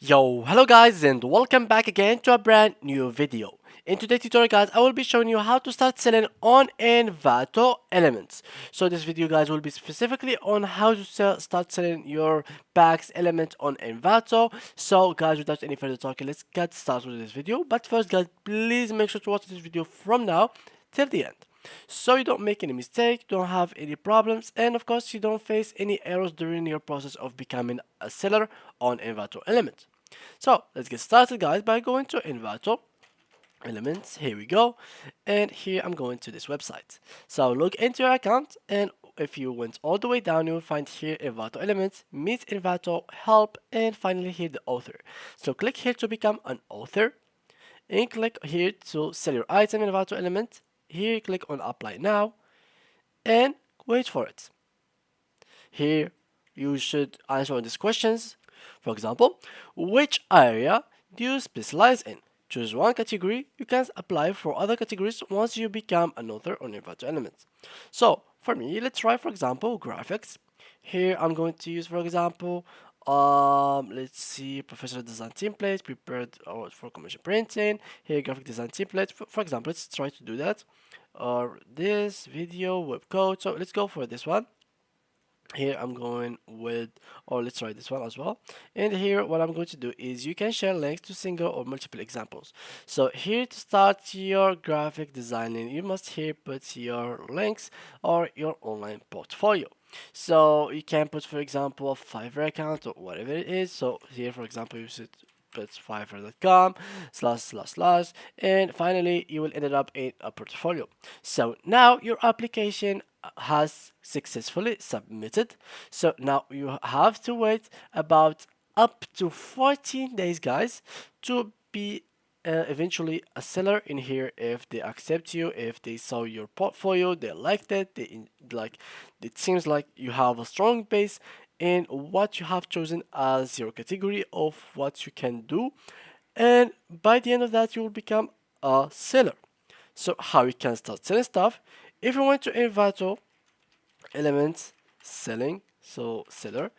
Yo, hello guys and welcome back again to a brand new video. In today's tutorial guys, I will be showing you how to start selling on Envato elements. So this video guys will be specifically on how to start selling your packs element on Envato. So guys, without any further talking, let's get started with this video. But first guys, please make sure to watch this video from now till the end, so you don't make any mistake, don't have any problems, and of course you don't face any errors during your process of becoming a seller on Envato Element. So let's get started guys by going to Envato Elements. Here we go, and here I'm going to this website. So log into your account, and if you went all the way down, you will find here Envato Elements, Meet Envato, Help, and finally here the author. So click here to become an author, and click here to sell your item in Envato Element. Here click on Apply Now, and wait for it. Here you should answer these questions. For example, which area do you specialize in? Choose one category. You can apply for other categories once you become an author on Envato Elements. So for me, let's try for example graphics. Here I'm going to use for example let's see, professional design template prepared for commercial printing. Here graphic design template. For example, let's try to do that. Or this video web code. So let's go for this one. Here I'm going with, or let's try this one as well. And here what I'm going to do is you can share links to single or multiple examples. So here to start your graphic designing, you must here put your links or your online portfolio. So you can put for example a Fiverr account or whatever it is. So here for example you should put fiverr.com // and finally you will end up in a portfolio. So now your application has successfully submitted. So now you have to wait about up to 14 days guys to be eventually a seller in here. If they accept you, if they saw your portfolio, they liked it, like it seems like you have a strong base in what you have chosen as your category of what you can do, and by the end of that you will become a seller. So how you can start selling stuff? If you want to Envato Elements selling, so seller,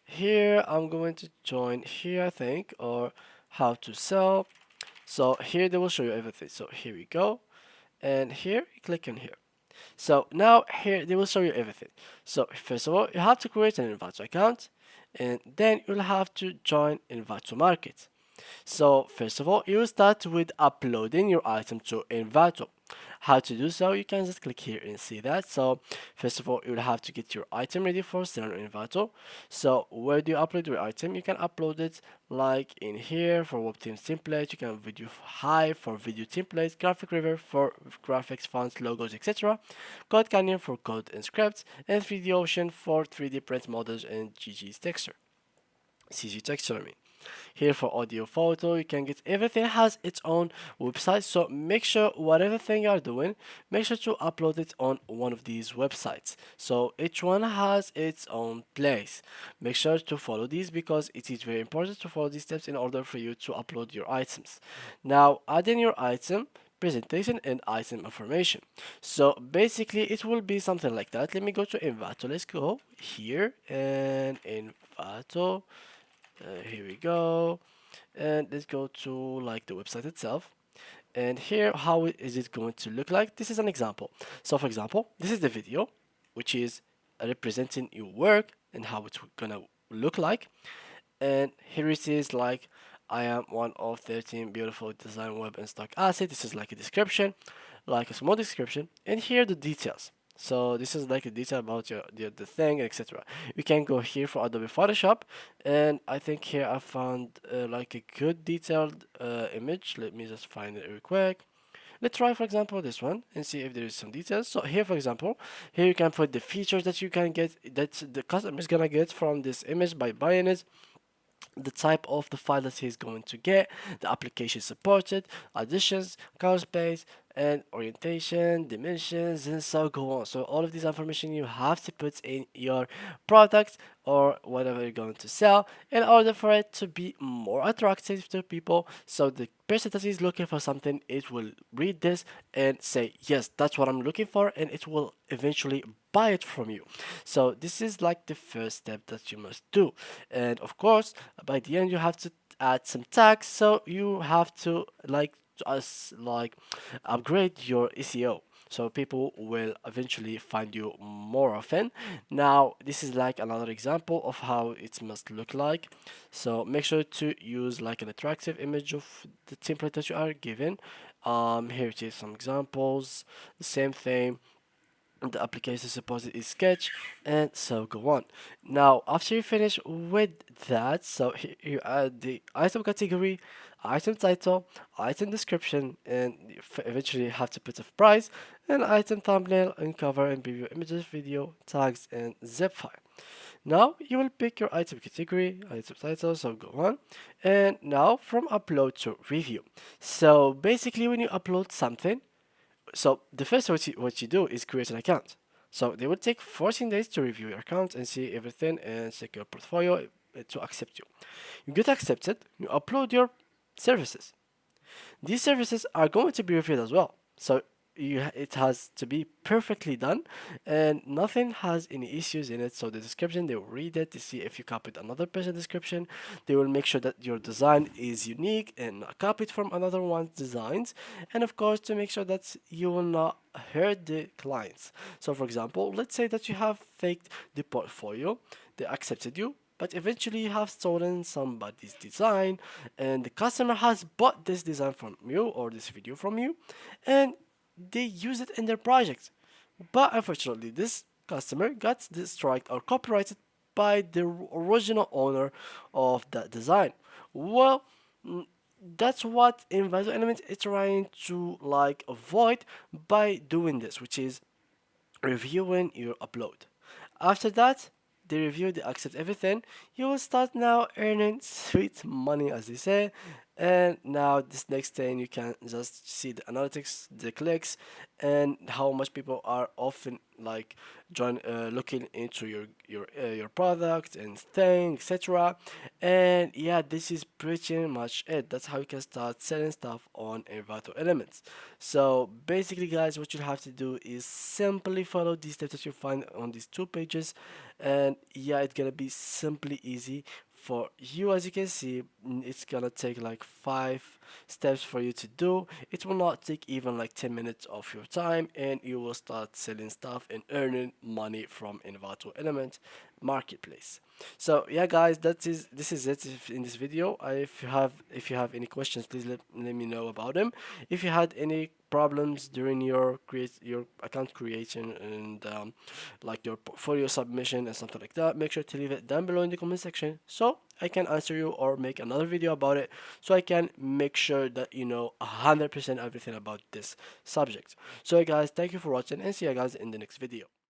here I'm going to join here I think, or how to sell. So here they will show you everything. So here we go, and here you click on here. So now here they will show you everything. So first of all you have to create an Envato account, and then you'll have to join Envato Market. So first of all, you will start with uploading your item to Envato. How to do so? You can just click here and see that. So first of all, you will have to get your item ready for selling on Envato. So where do you upload your item? You can upload it like in here for web themes template. You can video Hive for video templates, graphic river for graphics, fonts, logos, etc. Code Canyon for code and scripts, and 3D Ocean for 3D print models and GG's texture. CG texture, I mean. Here for audio photo, you can get everything has its own website. So make sure whatever thing you are doing, make sure to upload it on one of these websites. So each one has its own place. Make sure to follow these because it is very important to follow these steps in order for you to upload your items. Now add in your item, presentation, and item information. So basically it will be something like that. Let me go to Envato. Let's go here and Envato. Here we go, and let's go to like the website itself, and here how is it going to look like. This is an example. So for example, this is the video which is representing your work and how it's gonna look like, and here it is like I am one of 13 beautiful design web and stock assets. This is like a description, like a small description, and here the details. So this is like a detail about the thing, etc. We can go here for Adobe Photoshop, and I think here I found like a good detailed image. Let me just find it real quick. Let's try for example this one and see if there is some details. So here for example, here you can put the features that you can get, that the customer is gonna get from this image by buying it, the type of the file that he's going to get, the application supported, additions, color space, and orientation, dimensions, and so go on. So all of this information you have to put in your product or whatever you're going to sell in order for it to be more attractive to people. So the person that is looking for something, it will read this and say, yes, that's what I'm looking for, and it will eventually buy it from you. So this is like the first step that you must do, and of course by the end you have to add some tags, so you have to upgrade your SEO, so people will eventually find you more often. Now this is like another example of how it must look like. So make sure to use like an attractive image of the template that you are given. Here it is some examples, the same thing. The application suppose is sketch, and so go on. Now after you finish with that, so you add the item category, item title, item description, and you eventually have to put a price, and item thumbnail and cover and preview images, video tags, and zip file. Now you will pick your item category, item title, so go on. And now from upload to review. So basically when you upload something, so the first what you do is create an account. So they will take 14 days to review your account and see everything and check your portfolio to accept you. You get accepted, you upload your services. These services are going to be reviewed as well. So it has to be perfectly done and nothing has any issues in it. So the description, they will read it to see if you copied another person's description. They will make sure that your design is unique and not copied from another one's designs. And of course, to make sure that you will not hurt the clients. So for example, let's say that you have faked the portfolio, they accepted you, but eventually you have stolen somebody's design and the customer has bought this design from you or this video from you and they use it in their project, but unfortunately this customer got destroyed or copyrighted by the original owner of that design. Well, that's what Envato Element is trying to like avoid by doing this, which is reviewing your upload. After that, they review, they accept everything. You will start now earning sweet money, as they say. And now this next thing, you can just see the analytics, the clicks, and how much people are often like looking into your product and thing, etc. And yeah, this is pretty much it. That's how you can start selling stuff on Envato Elements. So basically, guys, what you have to do is simply follow these steps that you find on these two pages, and yeah, it's gonna be simply easy for you. As you can see, it's gonna take like 5 steps for you to do. It will not take even like 10 minutes of your time, and you will start selling stuff and earning money from Envato Element Marketplace. So yeah, guys, this is it in this video. If you have any questions, please let me know about them. If you had any problems during your account creation and like your portfolio submission and something like that, make sure to leave it down below in the comment section so I can answer you or make another video about it, so I can make sure that you know 100% everything about this subject. So guys, thank you for watching and see you guys in the next video.